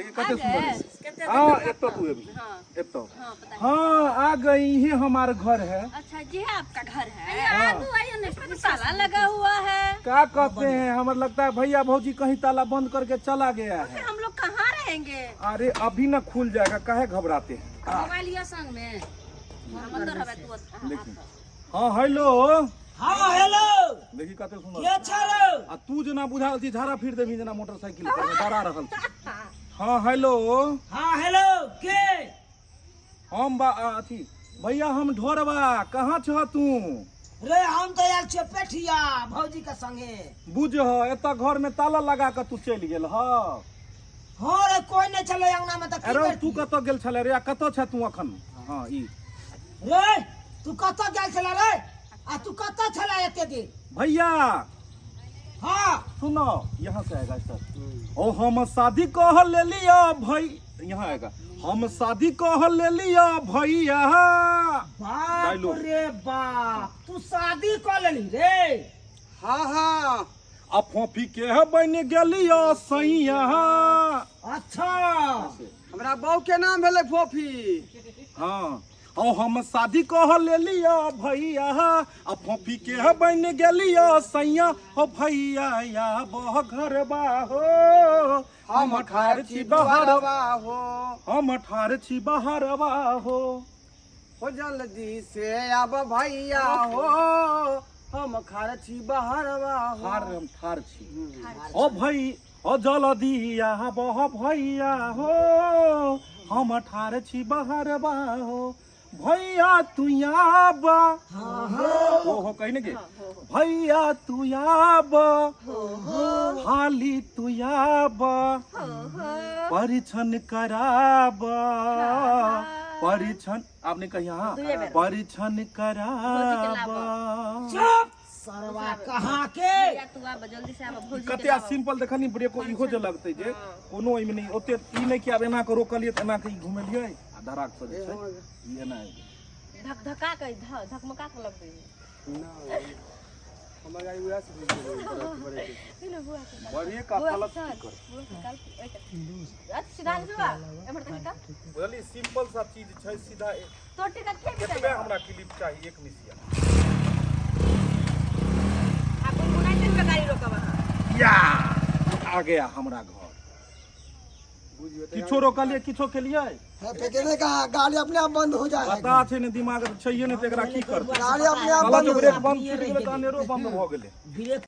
देखिए कते सुंदर। हां एतो तू अभी एतो। हां आ गई ये हमारा घर है। अच्छा जी आपका घर है। आलू आइए ना इसमें ताला लगा हुआ है। क्या कहते हैं हमें लगता है भैया भौजी कहीं ताला बंद करके चला गया है। हम लोग कहाँ रहेंगे? अरे अभी ना खुल जाएगा, काहे घबराते हैं। मोबाइल लिया संग में अंदर हवे तू। देखिए हां हेलो। हाँ हेलो देखी कते सुंदर। क्या छारो आ तू जना बुझाल थी झाड़ा फिर देबी जना मोटरसाइकिल पर डरा रहल छी। हां हेलो। हाँ हेलो के हम बा अथी भैया हम ढोरबा कहाँ छ तू? रे हम तो यार चपेठिया भौजी के संगे। बुझ एता घर में ताला लगा के तू चल गेल ह। हाँ रे कोई नहीं चले अंगना में तो की अरे करती? तू कत गेल छले रे? कत छ तू अखन? हां ई रे तू कत गेल छला रे? आ तू कत छला एते दिन? भैया हाँ सुनो यहाँ से आएगा सर। ओ हम शादी कह ले लिया भाई, यहाँ आएगा हम शादी कह ले लिया भैया। बाप डायलॉग। रे बाप तू शादी कर लेली रे? हाँ हाँ अब फोफी के बन गेलिया सैया। अच्छा हमरा बहू के नाम भेले फोफी। हाँ ओ हम शादी कह ले लिया भैया, अब फोफी के बन गेलिया सैया। हो भैया या बह घर बाहो, हम ठार छी बहरवा हो हम ठार छी बहरवा हो। जल्दी से अब भैया हो हम खार छी बहरवा हो। हम ठार छी ओ भाई ओ जल्दी या बह भैया हो, हम ठार छी बहरवा हो। भैया तू आबा हो कहीं ना के भैया तू आबा हाली तू आबा परीक्षण कराबा परीक्षण आपने कहा परीक्षण कराबा। चुप सरवा कहाँ के? तू आ जल्दी से आवा भौजी कते सिंपल देखनी ब्रेको इहो जे लगते जे कोनो एमे नहीं ओते ई नहीं कि अब एना के रोकलिए त एना के घुमेलिए आ धराक पर छै ई एना धक धका के धकमका के लग गई। हमर गाड़ी उड़ा से बढ़िए का गलत कर सीधा जुआ एमर तक का बोली सिंपल सा चीज छै सीधा तो टिकट के केतबे हमरा क्लिप चाहिए एक मिसिया। आप यूनाइटेड में गाड़ी रोकबा या आ गया हमरा घर। किछो रोकलिए किछो के लिए फेंकने का गाड़ी अपने आप बंद हो जाएगा। पता छै ने दिमाग छैये ने त एकरा की करतै। गाड़ी अपने आप ब्रेक बंद कर गेलै त अनेरो बंद भ गेलै। ब्रेक